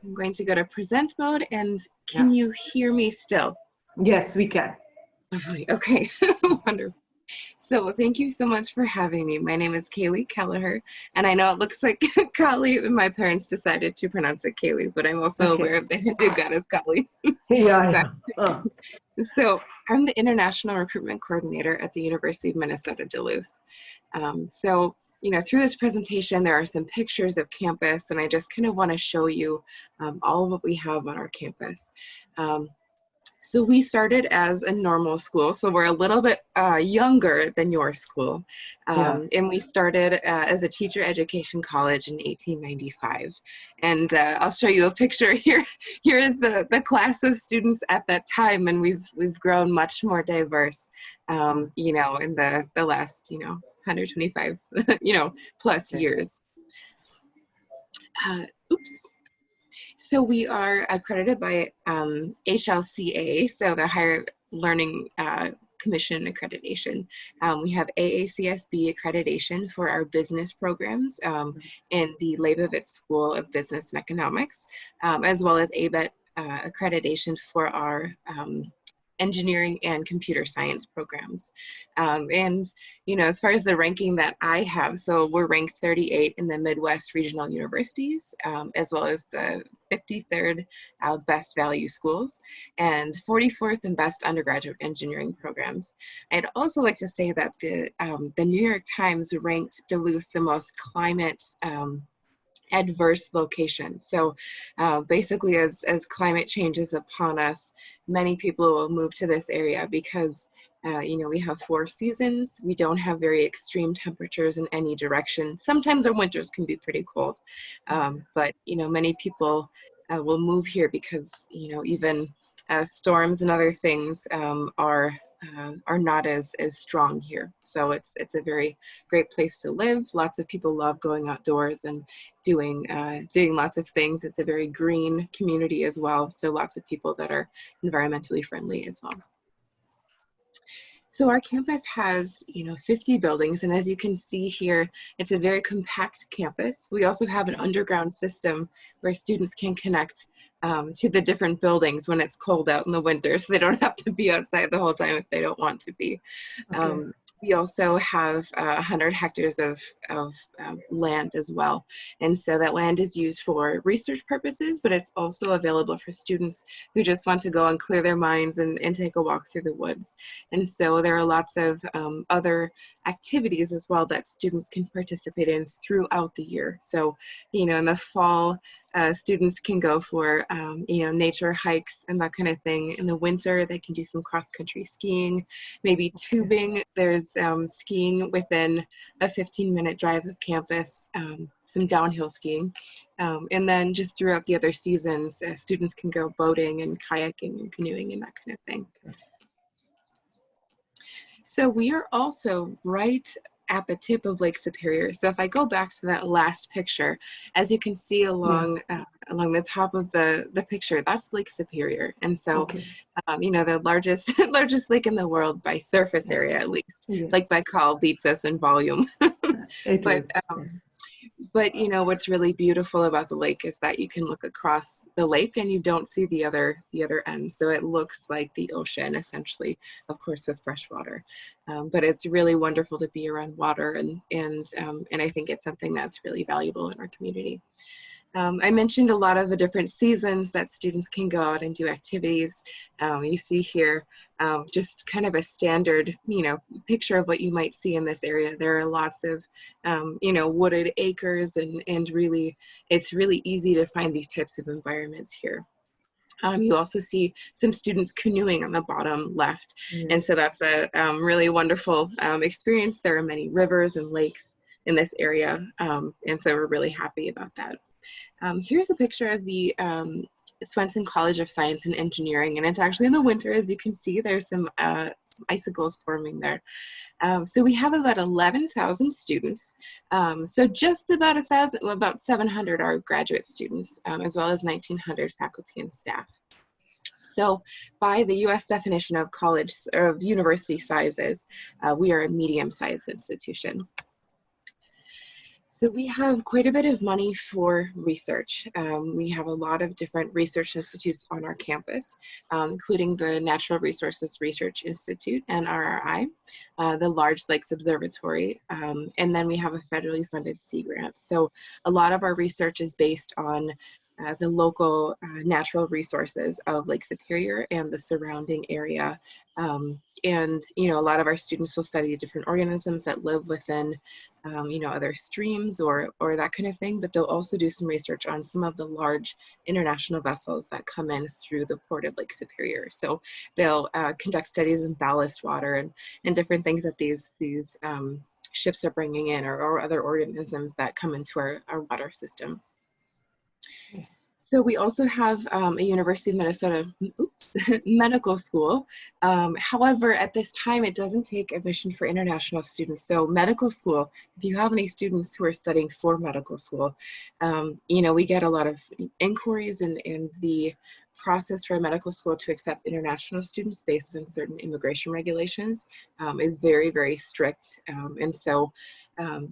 I'm going to go to present mode, and can you hear me still? Yes, we can. Lovely. Okay. Wonderful. So thank you so much for having me. My name is Kaylee Kelleher, and I know it looks like Kali, and my parents decided to pronounce it Kaylee, but I'm also aware of the Hindu goddess Kali. Yeah. So I'm the International Recruitment Coordinator at the University of Minnesota Duluth. Through this presentation, there are some pictures of campus, and I just kind of want to show you all of what we have on our campus. So we started as a normal school, so we're a little bit younger than your school. And we started as a teacher education college in 1895. And I'll show you a picture here. Here is the class of students at that time, and we've grown much more diverse, in the last, 125, plus years. So we are accredited by HLCA, so the Higher Learning Commission accreditation. We have AACSB accreditation for our business programs in the Leibovitz School of Business and Economics, as well as ABET accreditation for our engineering and computer science programs. As far as the ranking that I have, so we're ranked 38 in the Midwest regional universities, as well as the 53rd best value schools and 44th in best undergraduate engineering programs. I'd also like to say that the New York Times ranked Duluth the most climate adverse location. So basically, as climate changes upon us, many people will move to this area because we have 4 seasons. We don't have very extreme temperatures in any direction. Sometimes our winters can be pretty cold, but many people will move here because even storms and other things are not as strong here. So it's a very great place to live. Lots of people love going outdoors and doing lots of things. It's a very green community as well. So lots of people that are environmentally friendly as well. So our campus has, 50 buildings, and as you can see here, it's a very compact campus. We also have an underground system where students can connect to the different buildings when it's cold out in the winter, so they don't have to be outside the whole time if they don't want to be. Okay. We also have 100 hectares of land as well. And so that land is used for research purposes, but it's also available for students who just want to go and clear their minds and take a walk through the woods. And so there are lots of other activities as well that students can participate in throughout the year. So, in the fall, students can go for, nature hikes and that kind of thing. In the winter, they can do some cross-country skiing, maybe tubing. There's skiing within a 15-minute drive of campus, some downhill skiing. And then just throughout the other seasons, students can go boating and kayaking and canoeing and that kind of thing. So we are also right at the tip of Lake Superior. So if I go back to that last picture, as you can see along the top of the picture, that's Lake Superior. And so, the largest lake in the world by surface area, at least. Yes. Lake Baikal beats us in volume. But what's really beautiful about the lake is that you can look across the lake and you don't see the other end. So it looks like the ocean, essentially, of course, with fresh water. But it's really wonderful to be around water, and I think it's something that's really valuable in our community. I mentioned a lot of the different seasons that students can go out and do activities. You see here just kind of a standard, picture of what you might see in this area. There are lots of, wooded acres, and really, it's really easy to find these types of environments here. You also see some students canoeing on the bottom left. Yes. And so that's a really wonderful experience. There are many rivers and lakes in this area, and so we're really happy about that. Here's a picture of the Swenson College of Science and Engineering, and it's actually in the winter. As you can see, there's some icicles forming there. So we have about 11,000 students. So just about 700 are graduate students, as well as 1,900 faculty and staff. So by the U.S. definition of college or of university sizes, we are a medium-sized institution. So we have quite a bit of money for research. We have a lot of different research institutes on our campus, including the Natural Resources Research Institute, NRRI, the Large Lakes Observatory, and then we have a federally funded Sea Grant. So a lot of our research is based on the local natural resources of Lake Superior and the surrounding area. And, you know, a lot of our students will study different organisms that live within, you know, other streams or that kind of thing, but they'll also do some research on some of the large international vessels that come in through the port of Lake Superior. So they'll conduct studies in ballast water and different things that these ships are bringing in or other organisms that come into our water system. So we also have a University of Minnesota medical school. However, at this time, it doesn't take admission for international students. So medical school, if you have any students who are studying for medical school, you know, we get a lot of inquiries and the process for a medical school to accept international students based on certain immigration regulations is very, very strict. And so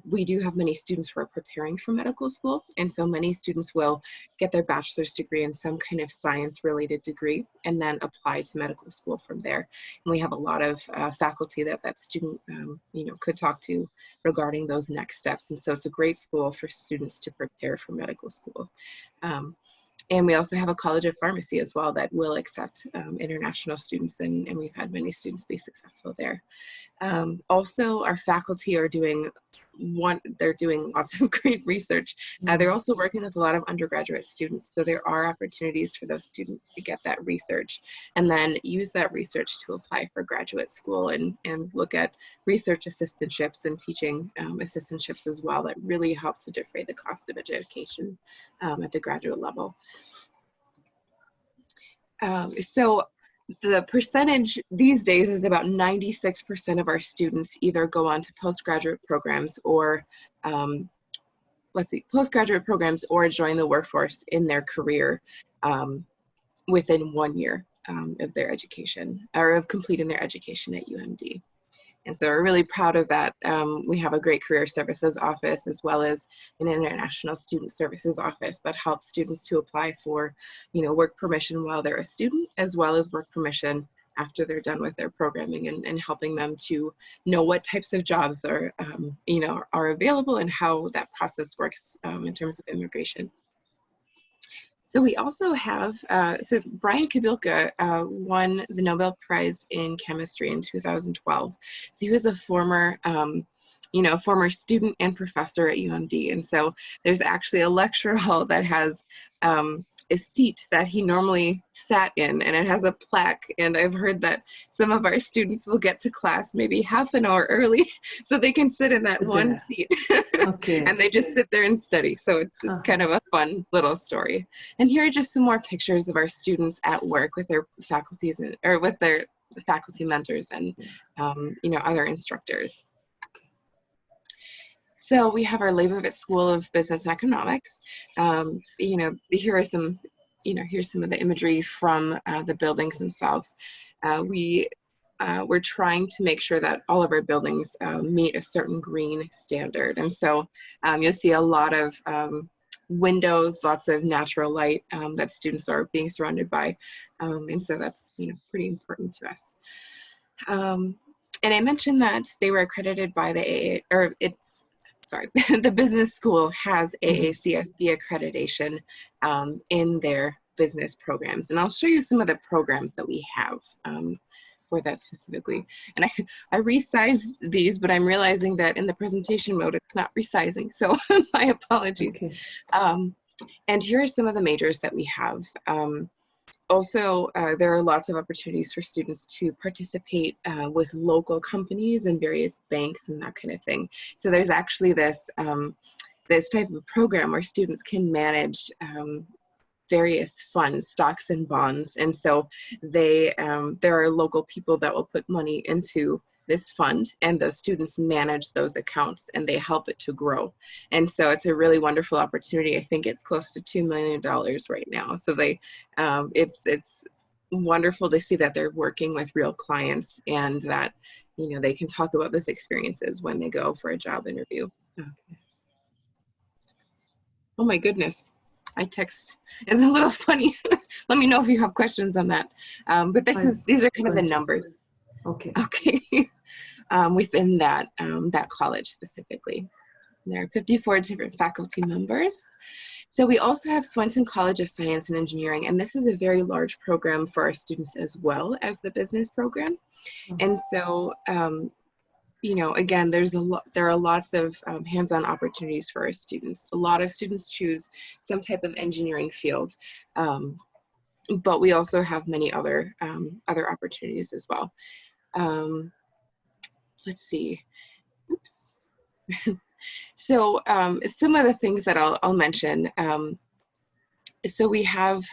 we do have many students who are preparing for medical school. And so many students will get their bachelor's degree in some kind of science related degree and then apply to medical school from there. And we have a lot of faculty that student you know, could talk to regarding those next steps. And so it's a great school for students to prepare for medical school. And we also have a College of Pharmacy as well that will accept international students, and we've had many students be successful there. Also, our faculty are doing they're doing lots of great research. They're also working with a lot of undergraduate students, so there are opportunities for those students to get that research and then use that research to apply for graduate school and look at research assistantships and teaching assistantships as well that really help to defray the cost of education at the graduate level. So the percentage these days is about 96% of our students either go on to postgraduate programs or postgraduate programs or join the workforce in their career within 1 year of their education or of completing their education at UMD. And so we're really proud of that. We have a great career services office as well as an international student services office that helps students to apply for, you know, work permission while they're a student, as well as work permission after they're done with their programming and helping them to know what types of jobs are, you know, are available and how that process works in terms of immigration. So we also have, so Brian Kabilka won the Nobel Prize in Chemistry in 2012. So he was a former, you know, former student and professor at UMD. And so there's actually a lecture hall that has a seat that he normally sat in, and it has a plaque. And I've heard that some of our students will get to class maybe half an hour early so they can sit in that one seat. Okay. And they just sit there and study. So it's kind of a fun little story. And here are just some more pictures of our students at work with their faculties or with their faculty mentors and you know, other instructors. So we have our Leibovitz School of Business and Economics. You know, here are some, you know, here's some of the imagery from the buildings themselves. We're trying to make sure that all of our buildings meet a certain green standard. And so you'll see a lot of windows, lots of natural light that students are being surrounded by. And so that's, you know, pretty important to us. And I mentioned that they were accredited by the the business school has AACSB accreditation in their business programs. And I'll show you some of the programs that we have for that specifically. And I resized these, but I'm realizing that in the presentation mode, it's not resizing. So my apologies. Okay. And here are some of the majors that we have. Also, there are lots of opportunities for students to participate with local companies and various banks and that kind of thing. So there's actually this, this type of program where students can manage various funds, stocks and bonds. And so there are local people that will put money into this fund, and those students manage those accounts and they help it to grow. And so it's a really wonderful opportunity. I think it's close to $2 million right now. So it's wonderful to see that they're working with real clients and that, you know, they can talk about those experiences when they go for a job interview. Okay. Oh my goodness. My text is a little funny. Let me know if you have questions on that. But these are It's kind of the 20. numbers. Okay. Okay. Within that college specifically. There are 54 different faculty members. So we also have Swenson College of Science and Engineering, and this is a very large program for our students as well as the business program. And so, you know, again, there are lots of hands-on opportunities for our students. A lot of students choose some type of engineering field, but we also have many other opportunities as well. Let's see. Oops. So some of the things that I'll mention. So we have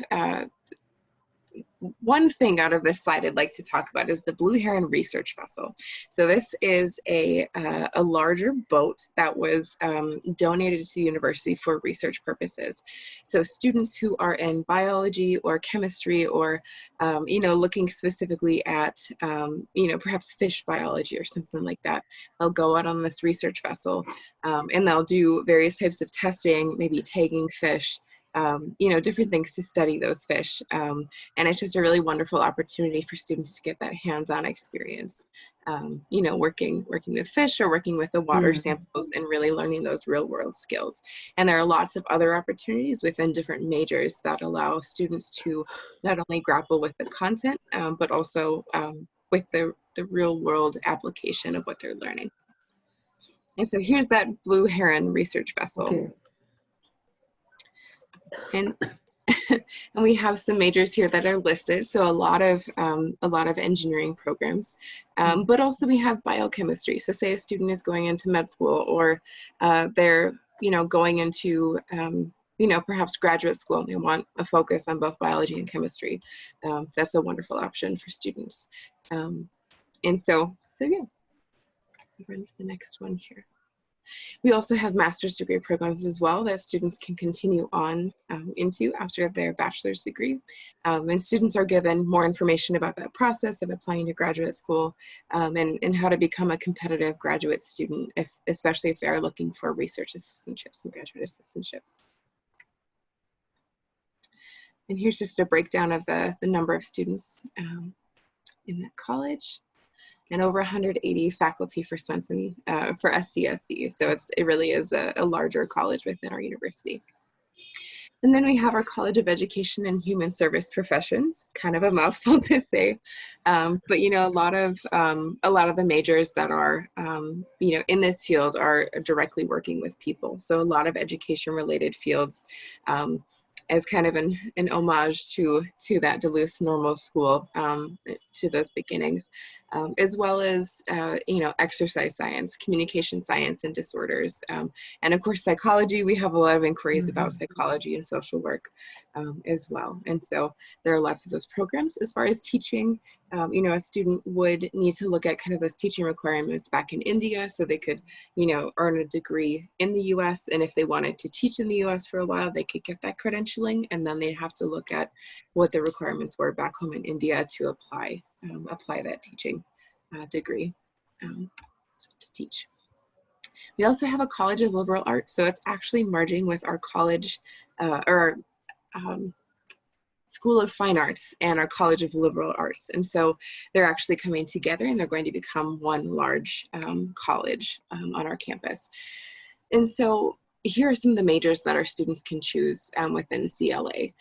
one thing out of this slide I'd like to talk about is the Blue Heron Research Vessel. So this is a larger boat that was donated to the university for research purposes. So students who are in biology or chemistry or, you know, looking specifically at, you know, perhaps fish biology or something like that, they'll go out on this research vessel and they'll do various types of testing, maybe tagging fish, you know, different things to study those fish. And it's just a really wonderful opportunity for students to get that hands-on experience, you know, working with fish or working with the water samples and really learning those real-world skills. And there are lots of other opportunities within different majors that allow students to not only grapple with the content, but also with the real-world application of what they're learning. And so here's that Blue Heron research vessel. Okay. And and we have some majors here that are listed. So a lot of engineering programs, but also we have biochemistry. So say a student is going into med school or they're, you know, going into, you know, perhaps graduate school and they want a focus on both biology and chemistry. That's a wonderful option for students. And so yeah, we'll run to the next one here. We also have master's degree programs as well that students can continue on into after their bachelor's degree. And students are given more information about that process of applying to graduate school and how to become a competitive graduate student, especially if they're looking for research assistantships and graduate assistantships. And here's just a breakdown of the number of students in that college. And over 180 faculty for Swenson, for SCSE. So it really is a larger college within our university. And then we have our College of Education and Human Service Professions, kind of a mouthful to say. But, you know, a lot of the majors that are, you know, in this field are directly working with people. So a lot of education related fields, as kind of an homage to that Duluth Normal School, to those beginnings, as well as, you know, exercise science, communication science and disorders. And of course, psychology, we have a lot of inquiries about psychology and social work as well. And so there are lots of those programs. As far as teaching, you know, a student would need to look at kind of those teaching requirements back in India so they could, you know, earn a degree in the US. And if they wanted to teach in the US for a while, they could get that credentialing, and then they'd have to look at what the requirements were back home in India to apply that teaching degree to teach. We also have a College of Liberal Arts, so it's actually merging with our college or School of Fine Arts and our College of Liberal Arts. And so they're actually coming together and they're going to become one large college on our campus. And so here are some of the majors that our students can choose within CLA.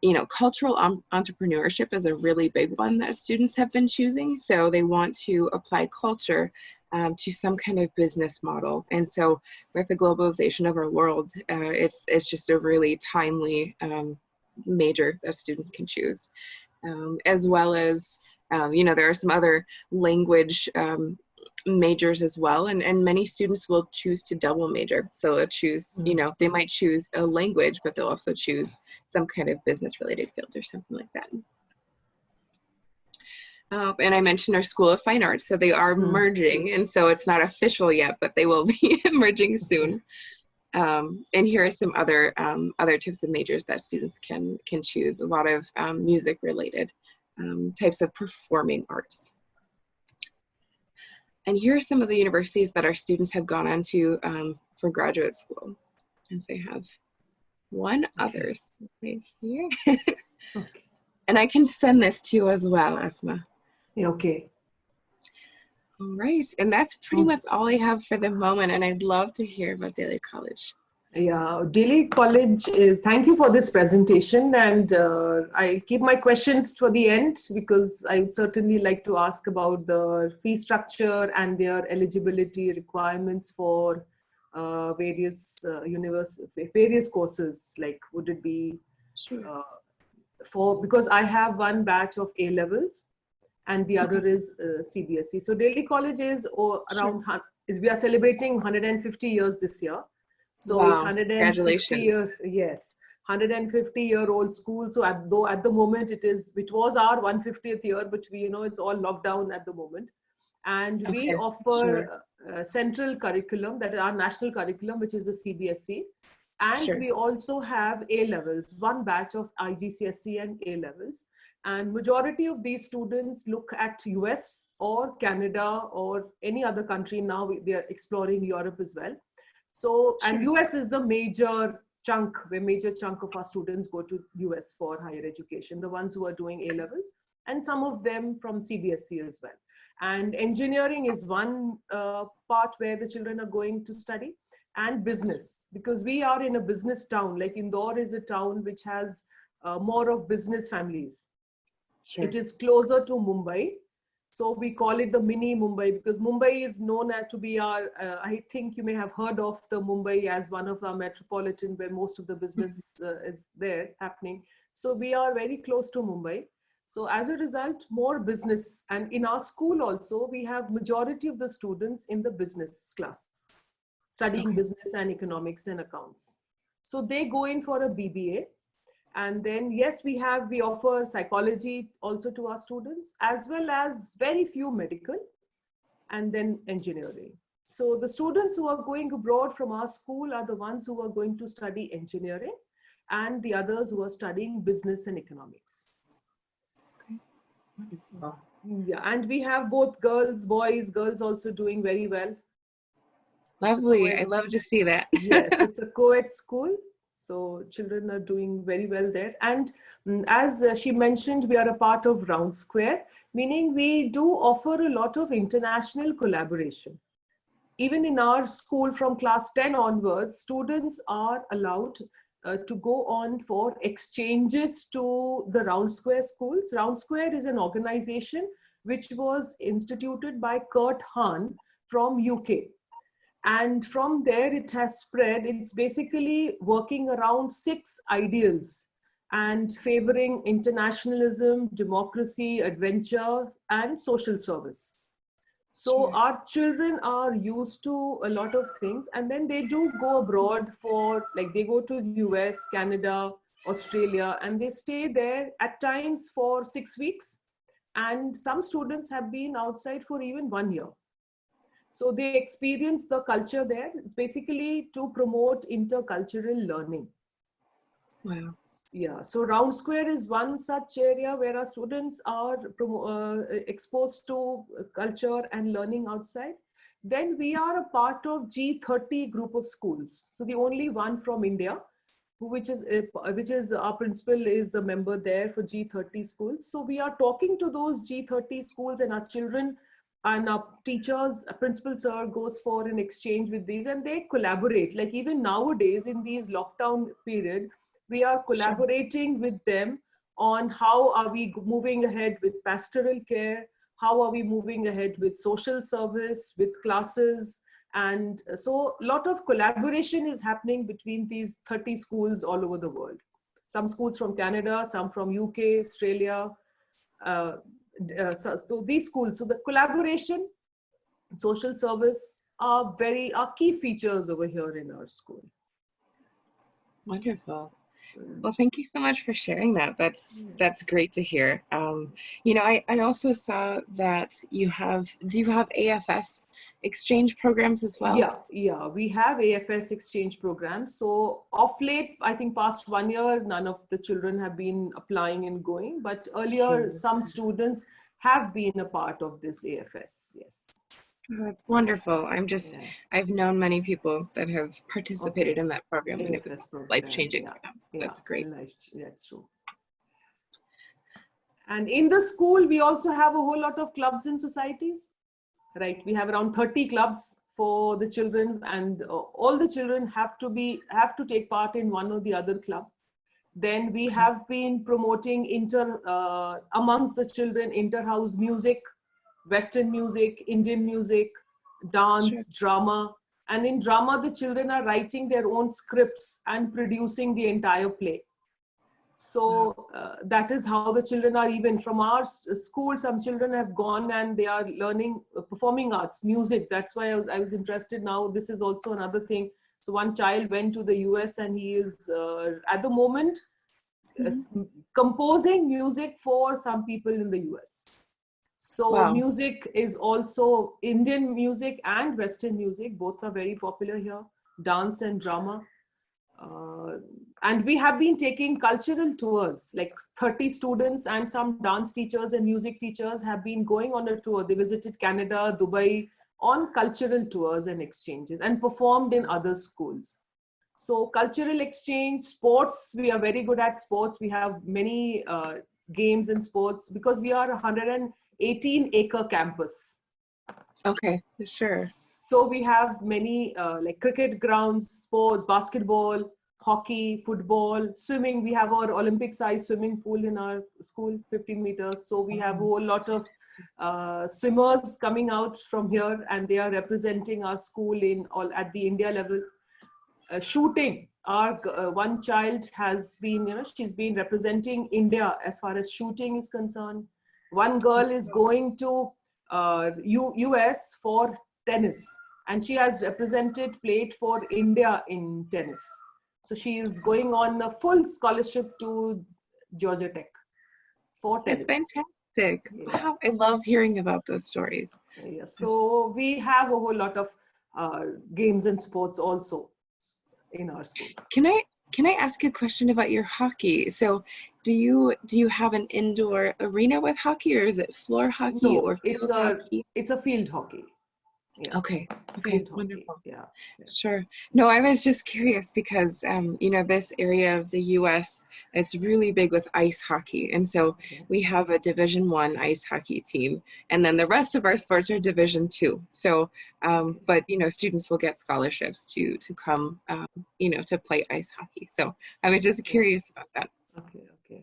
You know, cultural entrepreneurship is a really big one that students have been choosing. So they want to apply culture to some kind of business model. And so with the globalization of our world, it's just a really timely major that students can choose. As well as, you know, there are some other language majors as well, and many students will choose to double major. So they'll choose, you know, they might choose a language, but they'll also choose some kind of business related field or something like that. And I mentioned our School of Fine Arts, so they are merging, and so it's not official yet, but they will be merging soon. And here are some other types of majors that students can choose. A lot of music related types of performing arts. And here are some of the universities that our students have gone on to for graduate school. And so I have one Okay. other right here. Okay. And I can send this to you as well, Asma. Yeah, okay. All right. And that's pretty Mm. much all I have for the moment. And I'd love to hear about Dally College. Yeah, Dally College is, thank you for this presentation. And I'll keep my questions for the end because I would certainly like to ask about the fee structure and their eligibility requirements for various courses. Like, would it be Sure. uh, because I have one batch of A levels and the Okay. other is CBSE. So Dally College is Sure. we are celebrating 150 years this year. So it's Wow. 150 Congratulations. year, yes, 150-year-old school. So though at the moment which was our 150th year, but it's all locked down at the moment. And we Okay. Sure. offer central curriculum, that is our national curriculum, which is the CBSE. And Sure. we also have A levels, one batch of IGCSE and A levels. And majority of these students look at US or Canada or any other country. Now they are exploring Europe as well. So, and Sure. US is the major chunk, where major chunk of our students go to US for higher education, the ones who are doing A levels, and some of them from CBSE as well. And engineering is one part where the children are going to study, and business, because we are in a business town. Like Indore is a town which has more of business families. It Sure. is closer to Mumbai. So we call it the mini Mumbai because Mumbai is known as to be our, I think you may have heard of the Mumbai as one of our metropolitan where most of the Mhm. business is there happening. So we are very close to Mumbai. So as a result, more business. And in our school also, we have majority of the students in the business class, studying Okay. business and economics and accounts. So they go in for a BBA. And then, yes, we offer psychology also to our students, as well as very few medical, and then engineering. So the students who are going abroad from our school are the ones who are going to study engineering, and the others who are studying business and economics. Okay. Wonderful. Yeah, and we have both girls, boys, girls also doing very well. It's a Lovely. I co-ed. love to see that. Yes, it's a co-ed school. So children are doing very well there. And as she mentioned, we are a part of Round Square, meaning we do offer a lot of international collaboration. Even in our school from class 10 onwards, students are allowed to go on for exchanges to the Round Square schools. Round Square is an organization which was instituted by Kurt Hahn from UK. And from there it has spread. It's basically working around 6 ideals and favoring internationalism, democracy, adventure, and social service. So Sure. our children are used to a lot of things, and then they do go abroad for, like, they go to US, Canada, Australia, and they stay there at times for 6 weeks. And some students have been outside for even 1 year. So they experience the culture there. It's basically to promote intercultural learning. Wow. Yeah, so Round Square is one such area where our students are exposed to culture and learning outside. Then we are a part of G30 group of schools. So the only one from India, which is our principal is the member there for G30 schools. So we are talking to those G30 schools, and our children and our teachers, a principal sir goes for an exchange with these, and they collaborate. Like even nowadays in these lockdown period, we are Sure. collaborating with them on how are we moving ahead with pastoral care, how are we moving ahead with social service, with classes. And so a lot of collaboration is happening between these 30 schools all over the world. Some schools from Canada, some from UK, Australia. Uh, so these schools, so the collaboration, social service are key features over here in our school. Wonderful. Well, thank you so much for sharing that. That's great to hear. I also saw that do you have AFS exchange programs as well? Yeah, we have AFS exchange programs. So of late, I think past 1 year, none of the children have been applying and going, but earlier Sure. some students have been a part of this AFS. Yes. Oh, that's wonderful. Yeah. I've known many people that have Okay. participated in that program and it AFS was program. life-changing Yeah. for them. So Yeah. that's great. That's true. And in the school, we also have a whole lot of clubs and societies, right? We have around 30 clubs for the children, and all the children have to take part in one or the other club. Then we Okay. have been promoting amongst the children inter-house music, Western music, Indian music, Sure. dance, drama. And in drama, the children are writing their own scripts and producing the entire play. Wow. So that is how the children are. Even from our school, some children have gone and they are learning performing arts, music. That's why I was interested. Now this is also another thing. So one child went to the US and he is at the moment uh, Mhm. composing music for some people in the US. So Wow. music is also Indian music and Western music. Both are very popular here. Dance and drama. Uh, and we have been taking cultural tours, like 30 students and some dance teachers and music teachers have been going on a tour. They visited Canada, Dubai on cultural tours and exchanges and performed in other schools. So cultural exchange, sports, we are very good at sports. We have many games in sports because we are a 118-acre campus. Okay. Sure. So we have many like cricket grounds, sports, basketball, hockey, football, swimming. We have our Olympic size swimming pool in our school, 15 meters. So we have a Wow. whole That's lot of fantastic. swimmers coming out from here and they are representing our school in all at the India level. Shooting, our one child has been, she's been representing India as far as shooting is concerned. One girl is going to US for tennis, and she has played for India in tennis. So she is going on a full scholarship to Georgia Tech for That's tennis. fantastic. Yeah. Wow. I love hearing about those stories. Yeah. Just- So we have a whole lot of games and sports also in our school. Can I ask a question about your hockey? So do you have an indoor arena with hockey, or is it floor hockey No, or field hockey? it's a field hockey. Yeah, Okay. Okay. field hockey. Wonderful. Yeah, yeah. Sure. No, I was just curious because, this area of the U.S. is really big with ice hockey, and so Okay. we have a Division I ice hockey team, and then the rest of our sports are Division II. So, Okay. but students will get scholarships to come, to play ice hockey. So I was just Okay. curious about that. Okay. Okay.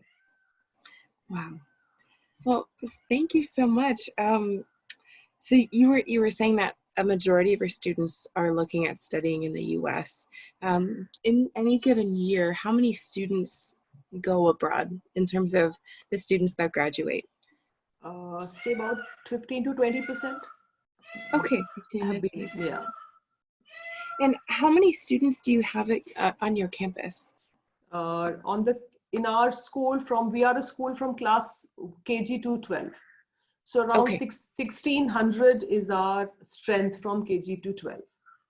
Wow. Well, thank you so much. So you were saying that a majority of your students are looking at studying in the U.S. In any given year, how many students go abroad in terms of the students that graduate? Say about 15 to 20% Okay, 15 have to been. 20%. Yeah. And how many students do you have on your campus? On the in our school we are a school from class KG to 12. So around Okay, 1600 is our strength from KG to 12,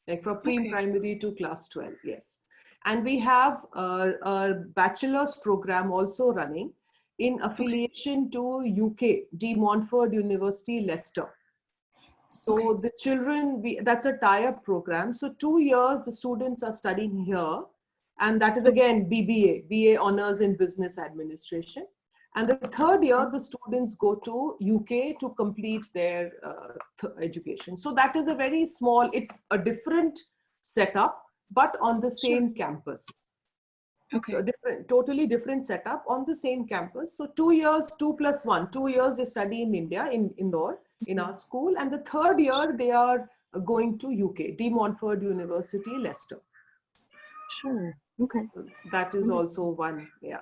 like from okay, primary to class 12. Yes. And we have a bachelor's program also running in okay, affiliation to UK, De Montfort University, Leicester. okay, So the children, that's a tie-up program. So 2 years the students are studying here, and that is okay, again BA Honors in Business Administration. And the third year, the students go to UK to complete their education. So that is a very small, it's a different setup, but on the sure, same campus. It's a okay, totally different setup on the same campus. So 2 years, 2+1, 2 years they study in India, in Indore, in mhm, our school. And the third year they are going to UK, De Montfort University, Leicester. sure, okay. That is also one, yeah.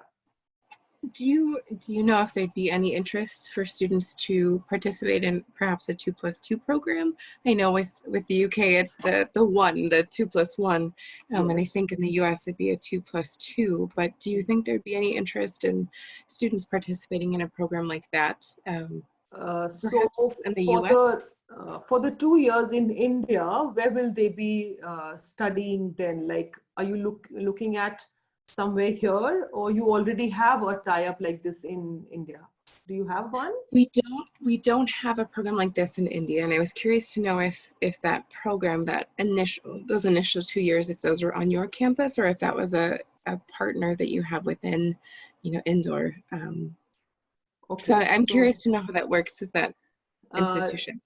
Do you know if there'd be any interest for students to participate in perhaps a 2+2 program? I know with the UK it's the 2+1, and I Yes. think in the US it'd be a 2+2. But do you think there'd be any interest in students participating in a program like that, So perhaps in the US? for the 2 years in India, where will they be studying then? Like, are you looking at somewhere here, or you already have a tie-up like this in India? Do you have one? We don't have a program like this in India, and I was curious to know if that program, those initial 2 years, if those were on your campus or if that was a partner that you have within, Indore. So Okay, I'm so curious to know how that works with that uh, institution.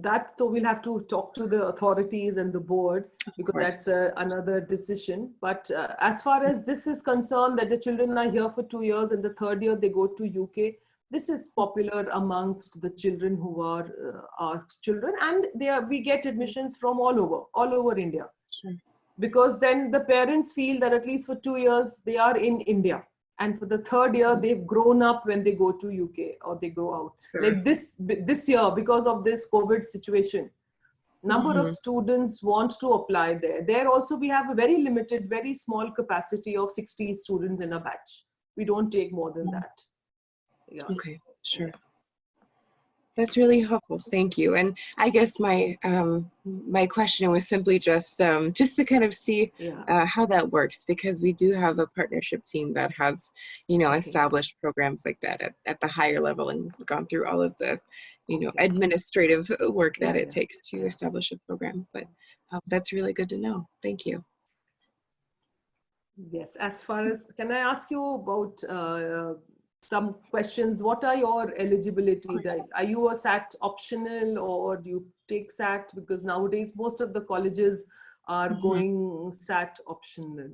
that so we'll have to talk to the authorities and the board, Of because that's course. another decision. But as far as this is concerned, that the children are here for 2 years and the third year they go to UK, this is popular amongst the children who are our children, and we get admissions from all over India, Sure. because then the parents feel that at least for 2 years they are in India, and for the third year Mhm. they've grown up when they go to UK or they go out. Sure. Like this year, because of this COVID situation, number of Mhm. students want to apply there. There also we have a very limited, very small capacity of 60 students in a batch. We don't take more than that. Yeah. Okay, sure. Yeah. That's really helpful. Thank you. And I guess my question was simply just to kind of see Yeah. how that works, because we do have a partnership team that has, Okay. established programs like that at the higher level and gone through all of the, Okay. administrative work that Yeah. it Yeah. takes to Yeah. establish a program. But that's really good to know. Thank you. Yes, as far as, can I ask you about some questions? What are your Of eligibility? course. Are you a SAT optional, or do you take SAT? Because nowadays most of the colleges are Mhm. going SAT optional.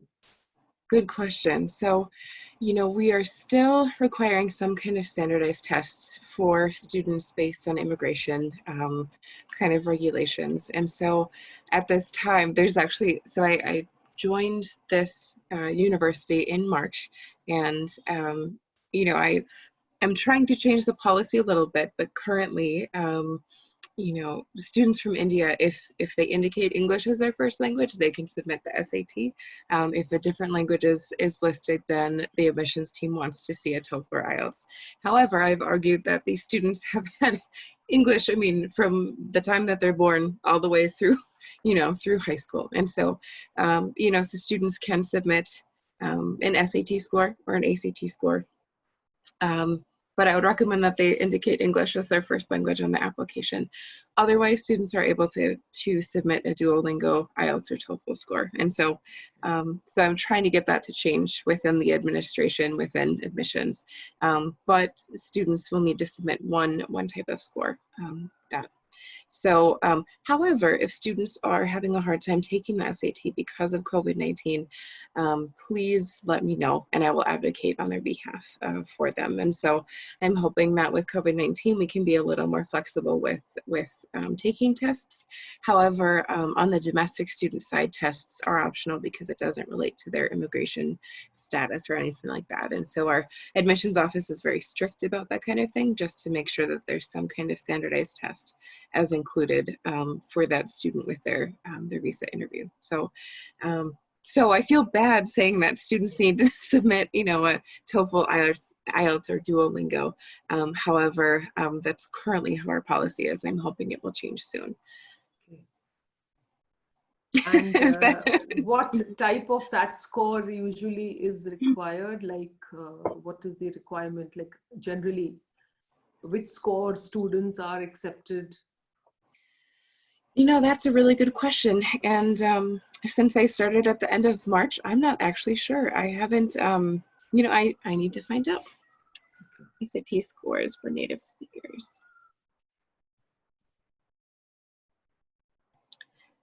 Good question. So, we are still requiring some kind of standardized tests for students based on immigration kind of regulations. And so at this time, there's actually, so I joined this university in March, and, I am trying to change the policy a little bit, but currently, students from India, if they indicate English as their first language, they can submit the SAT. If a different language is listed, then the admissions team wants to see a TOEFL or IELTS. However, I've argued that these students have had English, I mean, from the time that they're born all the way through, through high school. And so, so students can submit an SAT score or an ACT score, but I would recommend that they indicate English as their first language on the application. Otherwise, students are able to submit a Duolingo, IELTS, or TOEFL score. And so, so I'm trying to get that to change within the administration, within admissions. But students will need to submit one type of score. So, however, if students are having a hard time taking the SAT because of COVID-19, please let me know and I will advocate on their behalf for them. And so I'm hoping that with COVID-19, we can be a little more flexible with taking tests. However, on the domestic student side, tests are optional because it doesn't relate to their immigration status or anything like that. And so our admissions office is very strict about that kind of thing, just to make sure that there's some kind of standardized test as included for that student with their visa interview. So, so I feel bad saying that students need to submit, a TOEFL, IELTS, or Duolingo. However, that's currently how our policy is. I'm hoping it will change soon. And what type of SAT score usually is required? Like, what is the requirement? Like, generally, which score students are accepted? That's a really good question. And since I started at the end of March, I'm not actually sure. I haven't, I need to find out. SAT scores for native speakers.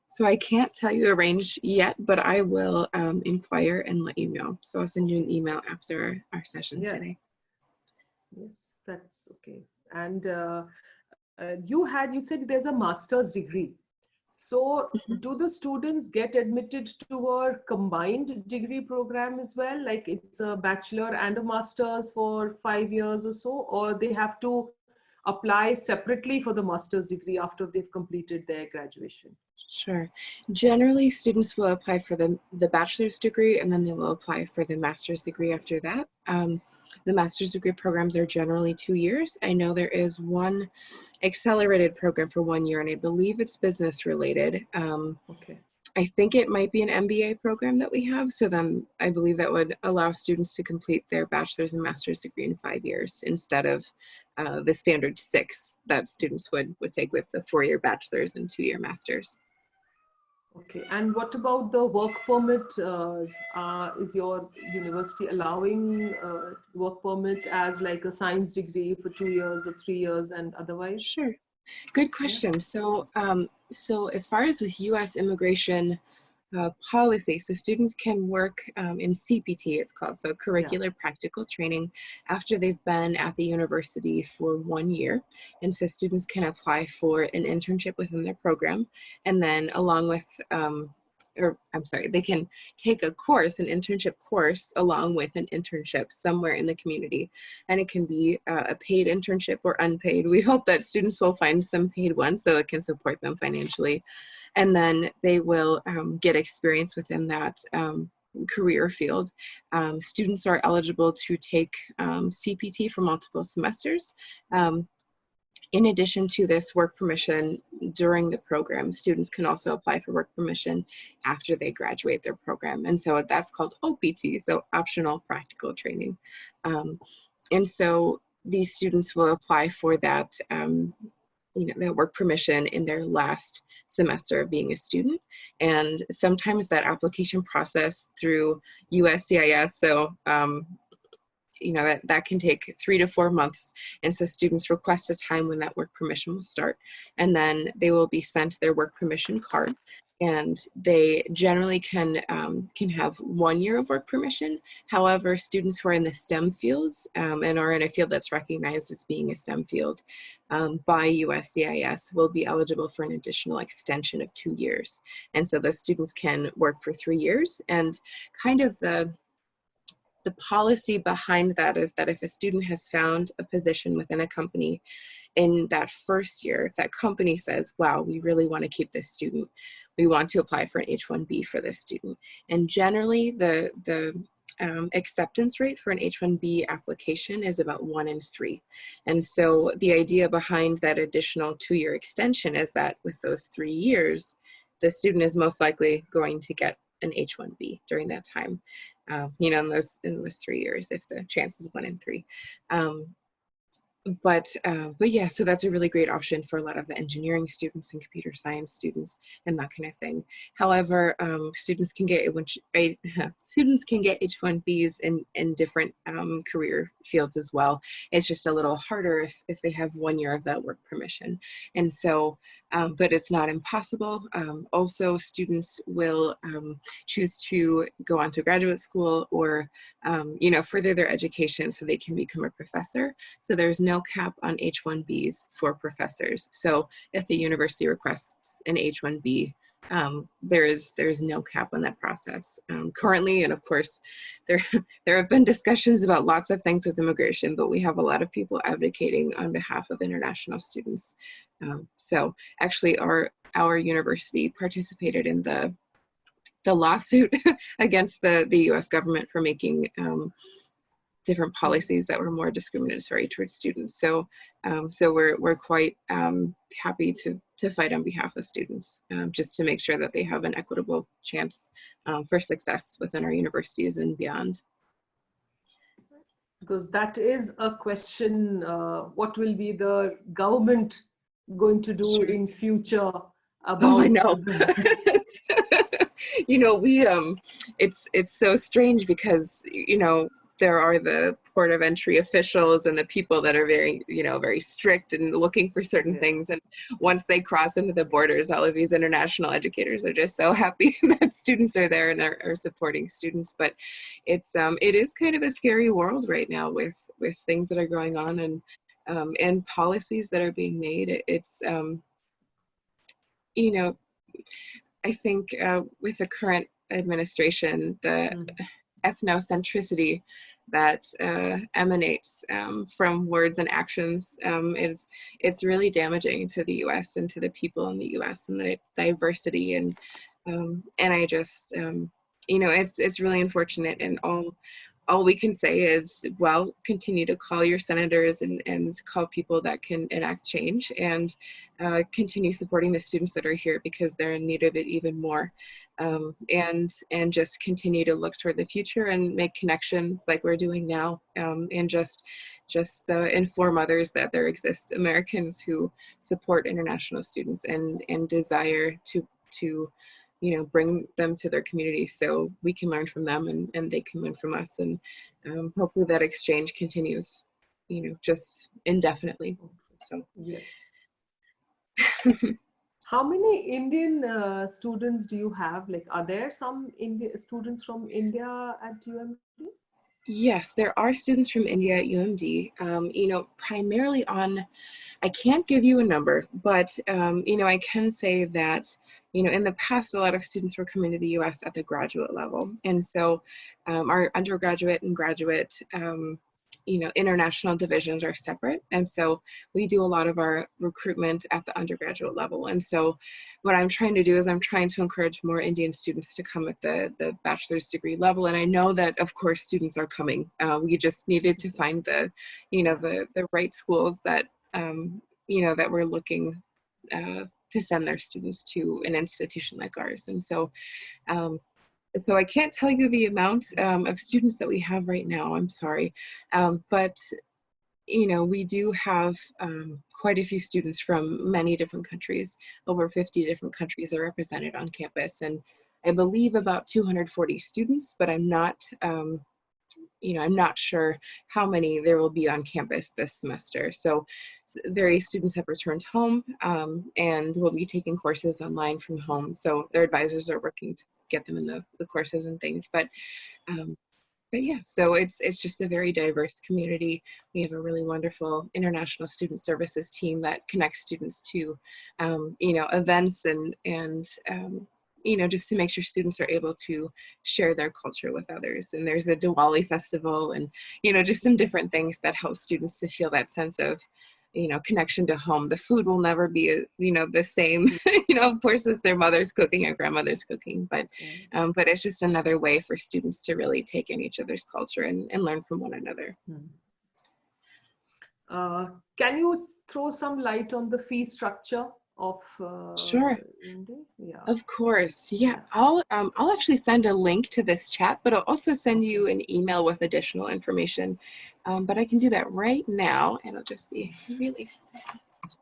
So I can't tell you a range yet, but I will inquire and let you know. So I'll send you an email after our session Yeah. today. Yes, that's okay. And you said there's a master's degree. So do the students get admitted to a combined degree program as well? Like it's a bachelor and a master's for 5 years or so, or they have to apply separately for the master's degree after they've completed their graduation? Sure. Generally, students will apply for the bachelor's degree, and then they will apply for the master's degree after that. The master's degree programs are generally 2 years. I know there is one accelerated program for 1 year, and I believe it's business related. Okay. I think it might be an MBA program that we have. So then I believe that would allow students to complete their bachelor's and master's degree in 5 years instead of the standard 6 that students would take with the 4-year bachelor's and 2-year master's. Okay, and what about the work permit? Is your university allowing work permit as like a science degree for 2 years or 3 years and otherwise? Sure. Good Yeah. question. So as far as with U.S. immigration policy, so students can work in CPT, it's called, so Yeah. curricular practical training, after they've been at the university for 1 year. And so students can apply for an internship within their program, and then along with, or I'm sorry, they can take a course, an internship course, along with an internship somewhere in the community. And it can be a paid internship or unpaid. We hope that students will find some paid ones so it can support them financially. And then they will get experience within that career field. Students are eligible to take CPT for multiple semesters. In addition to this work permission during the program, students can also apply for work permission after they graduate their program. And so that's called OPT, so optional practical training. And so these students will apply for that, that work permission in their last semester of being a student. And sometimes that application process through USCIS, so that can take 3 to 4 months. And so students request a time when that work permission will start, and then they will be sent their work permission card. And they generally can have 1 year of work permission. However, students who are in the STEM fields and are in a field that's recognized as being a STEM field by USCIS will be eligible for an additional extension of 2 years. And so those students can work for 3 years. And kind of the policy behind that is that if a student has found a position within a company in that first year, if that company says, wow, we really want to keep this student, we want to apply for an H-1B for this student. And generally the acceptance rate for an H-1B application is about 1 in 3. And so the idea behind that additional 2-year extension is that with those 3 years, the student is most likely going to get an H-1B during that time, in those 3 years, if the chance is 1 in 3. But yeah, so that's a really great option for a lot of the engineering students and computer science students and that kind of thing. However, students can get H-1Bs in different career fields as well. It's just a little harder if they have 1 year of that work permission. And so, but it's not impossible. Also, students will choose to go on to graduate school or further their education so they can become a professor. So there's no cap on H-1Bs for professors. So if the university requests an H-1B, there's no cap on that process currently. And of course, there have been discussions about lots of things with immigration, but we have a lot of people advocating on behalf of international students. So actually, our university participated in the lawsuit against the US government for making different policies that were more discriminatory towards students. So we're quite happy to fight on behalf of students, just to make sure that they have an equitable chance for success within our universities and beyond. Because that is a question, what will be the government going to do in future about? Oh, I know. It's so strange because, there are the port of entry officials and the people that are very, very strict and looking for certain things. And once they cross into the borders, all of these international educators are just so happy that students are there and are supporting students. But it is kind of a scary world right now with things that are going on and policies that are being made. It's, I think with the current administration, the ethnocentricity that emanates from words and actions it's really damaging to the U.S. and to the people in the U.S. and the diversity and I just it's really unfortunate, and all we can say is, well, continue to call your senators and call people that can enact change, and continue supporting the students that are here because they're in need of it even more. And just continue to look toward the future and make connections like we're doing now, and just inform others that there exist Americans who support international students and desire to bring them to their communities so we can learn from them and they can learn from us, and hopefully that exchange continues, just indefinitely. So yes. How many Indian students do you have? Like, are there some students from India at UMD? Yes, there are students from India at UMD, primarily I can't give you a number, but, I can say that, in the past, a lot of students were coming to the US at the graduate level. And so our undergraduate and graduate, international divisions are separate. And so we do a lot of our recruitment at the undergraduate level. And so what I'm trying to do is I'm trying to encourage more Indian students to come at the bachelor's degree level. And I know that, of course, students are coming. We just needed to find the right schools that, that we're looking to send their students to an institution like ours. And so so I can't tell you the amount of students that we have right now, I'm sorry. But, we do have quite a few students from many different countries. Over 50 different countries are represented on campus. And I believe about 240 students, but I'm not sure how many there will be on campus this semester. So various students have returned home and will be taking courses online from home. So their advisors are working to get them in the courses and things. But yeah, so it's just a very diverse community. We have a really wonderful international student services team that connects students to, events and just to make sure students are able to share their culture with others. And there's a Diwali festival and, just some different things that help students to feel that sense of, connection to home. The food will never be, the same, of course, as their mother's cooking or grandmother's cooking, but it's just another way for students to really take in each other's culture and learn from one another. Can you throw some light on the fee structure of Sure. Yeah. Of course. Yeah. I'll actually send a link to this chat, but I'll also send you an email with additional information. But I can do that right now, and it'll just be really fast.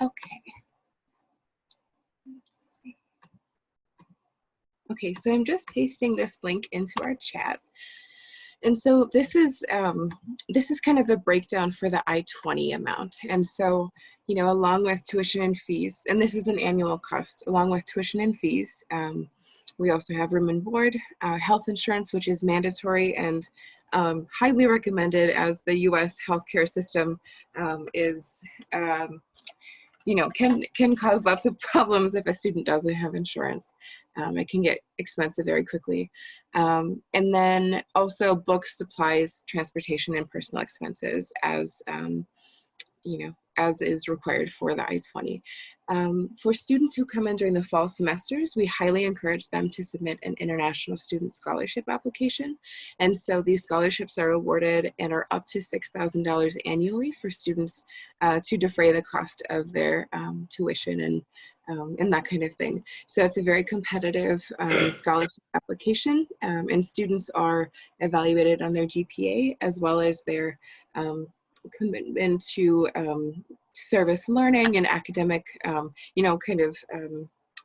Okay. Let's see. Okay, so I'm just pasting this link into our chat. And so this is kind of the breakdown for the I-20 amount. And so, along with tuition and fees, and this is an annual cost, along with tuition and fees, we also have room and board, health insurance, which is mandatory and highly recommended, as the US healthcare system is, can cause lots of problems if a student doesn't have insurance. It can get expensive very quickly. And then also books, supplies, transportation, and personal expenses as, as is required for the I-20. For students who come in during the fall semesters, we highly encourage them to submit an international student scholarship application. And so these scholarships are awarded and are up to $6,000 annually for students to defray the cost of their tuition and that kind of thing. So it's a very competitive scholarship application, and students are evaluated on their GPA as well as their commitment to service learning and academic,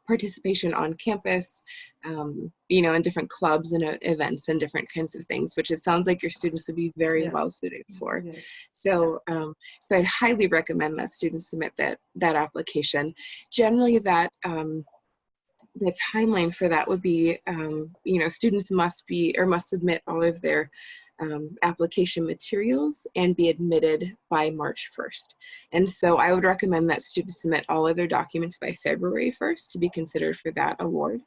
participation on campus, in different clubs and events and different kinds of things, which it sounds like your students would be very well suited for. Yes. So, so I'd highly recommend that students submit that application. Generally, that the timeline for that would be, students must submit all of their application materials and be admitted by March 1st. And so I would recommend that students submit all of their documents by February 1st to be considered for that award.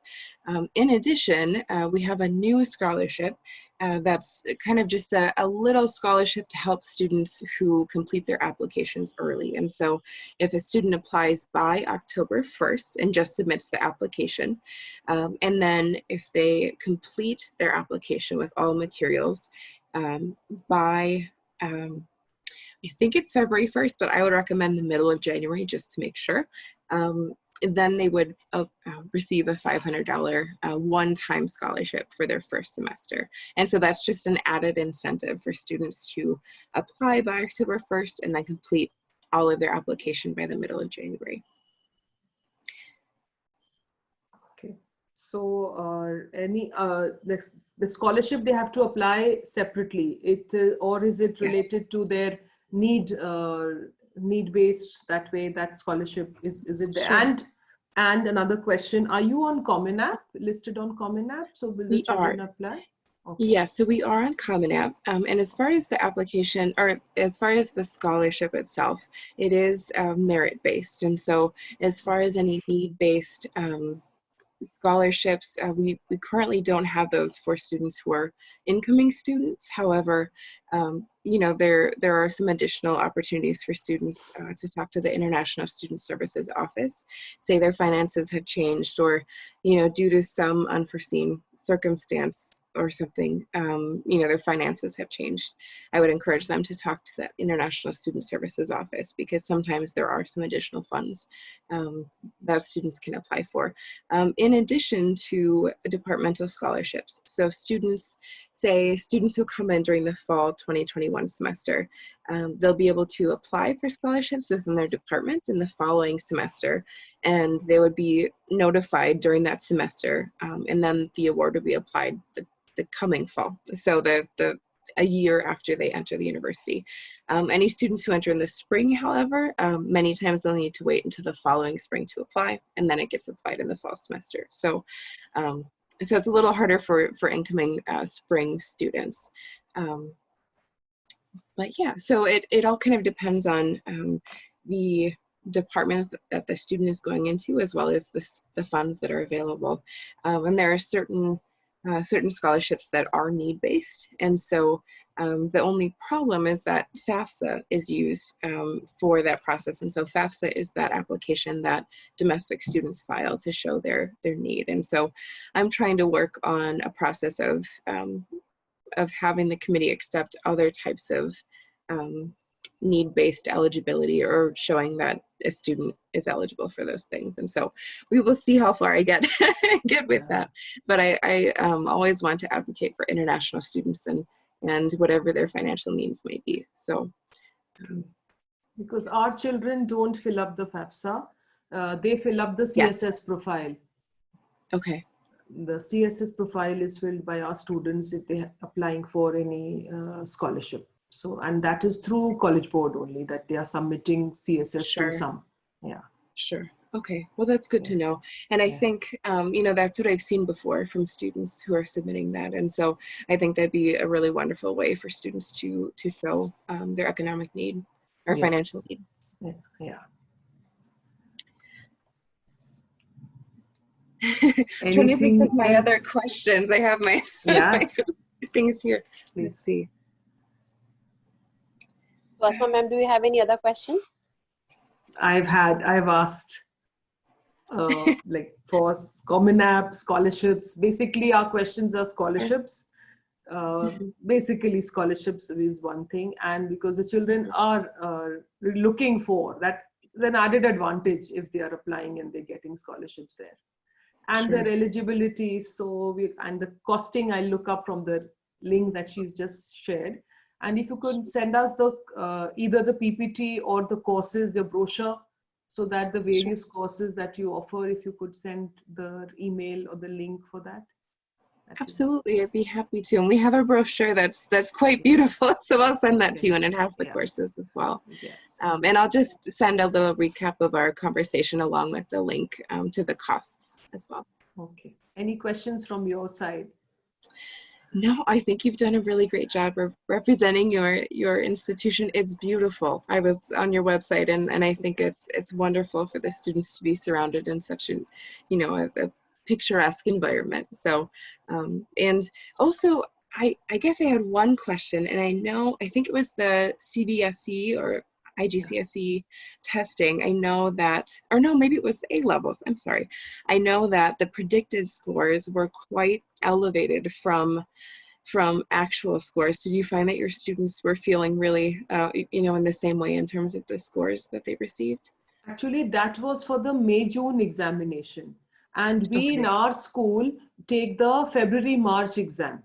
In addition, we have a new scholarship that's kind of just a little scholarship to help students who complete their applications early. And so if a student applies by October 1st and just submits the application, and then if they complete their application with all materials by, I think it's February 1st, but I would recommend the middle of January just to make sure. Then they would receive a $500 one-time scholarship for their first semester. And so that's just an added incentive for students to apply by October 1st and then complete all of their application by the middle of January. Okay. So the scholarship they have to apply separately, or is it related Yes. to their need-based, that way that scholarship is it there? Sure. And another question, are you on Common App, listed on Common App? So will the We are. children apply? Okay. Yes, so we are on Common App. And as far as the application, or as far as the scholarship itself, it is merit-based. And so as far as any need-based scholarships, we currently don't have those for students who are incoming students. However, you know, there are some additional opportunities for students to talk to the International Student Services Office, say their finances have changed, or, you know, due to some unforeseen circumstance or something, you know, their finances have changed. I would encourage them to talk to the International Student Services Office, because sometimes there are some additional funds that students can apply for, in addition to departmental scholarships. So students who come in during the fall 2021 semester, they'll be able to apply for scholarships within their department in the following semester, and they would be notified during that semester, and then the award would be applied the coming fall. So a year after they enter the university. Any students who enter in the spring, however, many times they'll need to wait until the following spring to apply, and then it gets applied in the fall semester. So so it's a little harder for incoming spring students. But yeah, so it all kind of depends on the department that the student is going into, as well as the funds that are available. And there are certain scholarships that are need-based. And so the only problem is that FAFSA is used for that process. And so FAFSA is that application that domestic students file to show their need. And so I'm trying to work on a process of having the committee accept other types of need-based eligibility, or showing that a student is eligible for those things. And so we will see how far I get with that. But I always want to advocate for international students and whatever their financial needs may be. So because our children don't fill up the FAFSA, they fill up the CSS yes. profile. Okay. The CSS profile is filled by our students if they're applying for any scholarship. So, and that is through College Board only, that they are submitting CSS Sure. to some. Yeah. Sure. Okay. Well, that's good to know. And I think, you know, that's what I've seen before from students who are submitting that. And so I think that'd be a really wonderful way for students to show their economic need or financial need. Yeah. Trying to think of my other questions. I have my, my things here. Let's see. Basma ma'am, do you have any other question? I've asked like for Common App, scholarships. Basically, our questions are scholarships. Basically, scholarships is one thing, and because the children are looking for that, is an added advantage if they are applying and they're getting scholarships there. And their eligibility, and the costing I look up from the link that she's just shared. And if you could send us the either the PPT or the courses, your brochure, so that the various courses that you offer, if you could send the email or the link for that. Absolutely, I'd be happy to. And we have a brochure that's quite beautiful, so I'll send that to you, and it has the courses as well. Yes. And I'll just send a little recap of our conversation along with the link to the costs as well. Okay. Any questions from your side? No, I think you've done a really great job of representing your institution. It's beautiful. I was on your website, and I think it's wonderful for the students to be surrounded in such an, a picturesque environment. So, and also I guess I had one question, and I think it was the CBSE or Yeah. IGCSE testing. I know that, or no, maybe it was the A levels. I'm sorry. I know that the predicted scores were quite elevated from actual scores. Did you find that your students were feeling really, in the same way in terms of the scores that they received? Actually, that was for the May-June examination. And we in Okay. our school take the February-March exam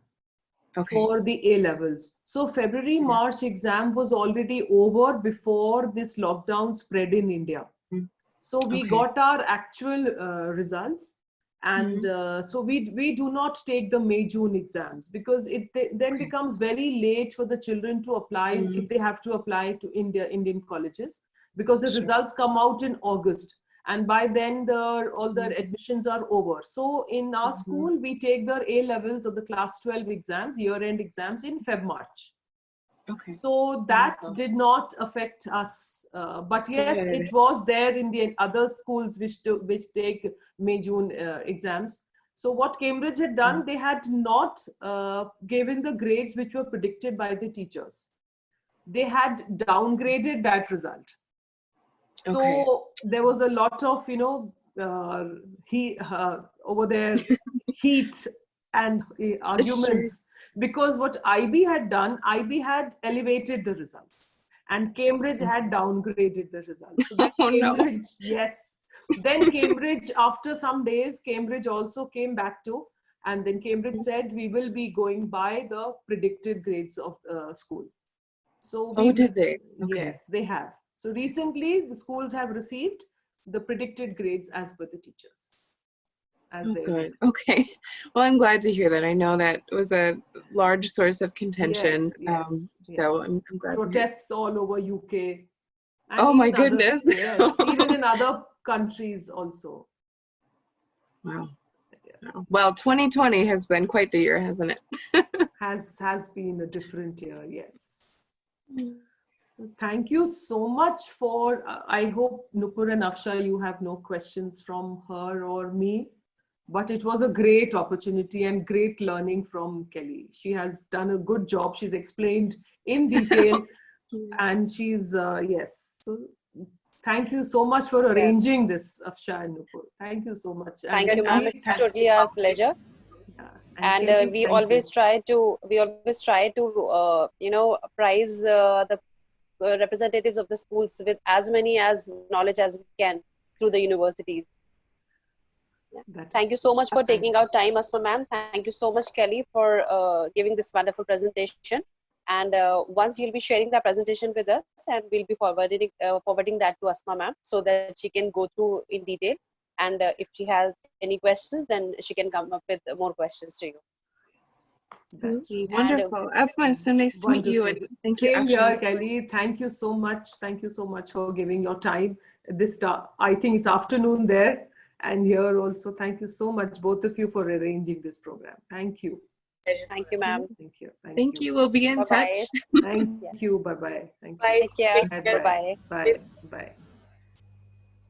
Okay. for the A levels. So February-March exam was already over before this lockdown spread in India. Mm. So we Okay. got our actual results. And so we do not take the May-June exams because it then Okay. becomes very late for the children to apply if Mm. they have to apply to Indian colleges, because the Sure. results come out in August, and by then all the Mm. admissions are over. So in our Mhm. school, we take the A levels of the class 12 exams, year-end exams in Feb-March. Okay. So that Wonderful. did not affect us. But yes, Good. it was there in the other schools which take May-June exams. So what Cambridge had done, they had not given the grades which were predicted by the teachers. They had downgraded that result. Okay. So there was a lot of, over there, heat and Sure. arguments, because what IB had done, IB had elevated the results and Cambridge had Mhm. downgraded the results. So then Oh no. Cambridge, yes, then Cambridge, after some days, Cambridge also came back to, and then Cambridge said, we will be going by the predicted grades of school. So Oh, we will, did they? Okay. yes, they have. So recently the schools have received the predicted grades as per the teachers, as Oh, their good. results. Okay. Well, I'm glad to hear that. I know that was a large source of contention. Yes, yes, So yes. I'm glad to hear. Protests all over UK and Oh my even other, goodness. yes, even in other countries also. Wow. Wow. Well, 2020 has been quite the year, hasn't it? Has been a different year, yes. Thank you so much for, I hope Nupur and Afsha, you have no questions from her or me, but it was a great opportunity and great learning from Kelly. She has done a good job. She's explained in detail and she's, yes. So thank you so much for Yes. arranging this, Afsha and Nupur. Thank you so much. And Thank can you, ma'am. we, It's totally our pleasure. yeah, And can we we thank you? always try to prize the representatives of the schools with as many as knowledge as we can through the universities. Yeah. That Thank is you so much for thank taking out time, Asma ma'am. Thank you so much, Kelly, for giving this wonderful presentation. And once you'll be sharing that presentation with us, and we'll be forwarding that to Asma ma'am so that she can go through in detail. And if she has any questions, then she can come up with more questions to you. that's Absolutely. true. And Wonderful. Asma, it's so nice to meet you. Wonderful. And thank you, Same here, Afshan. Kelly. Thank you so much. Thank you so much for giving your time. I think it's afternoon there, and here also. Thank you so much, both of you, for arranging this program. Thank you. thank you, ma'am. Thank you. Thank Thank you. you. We'll be in Bye bye. touch. Thank Yeah. you. Bye bye. Thank you. Take care. Bye Bye bye. bye. Bye bye.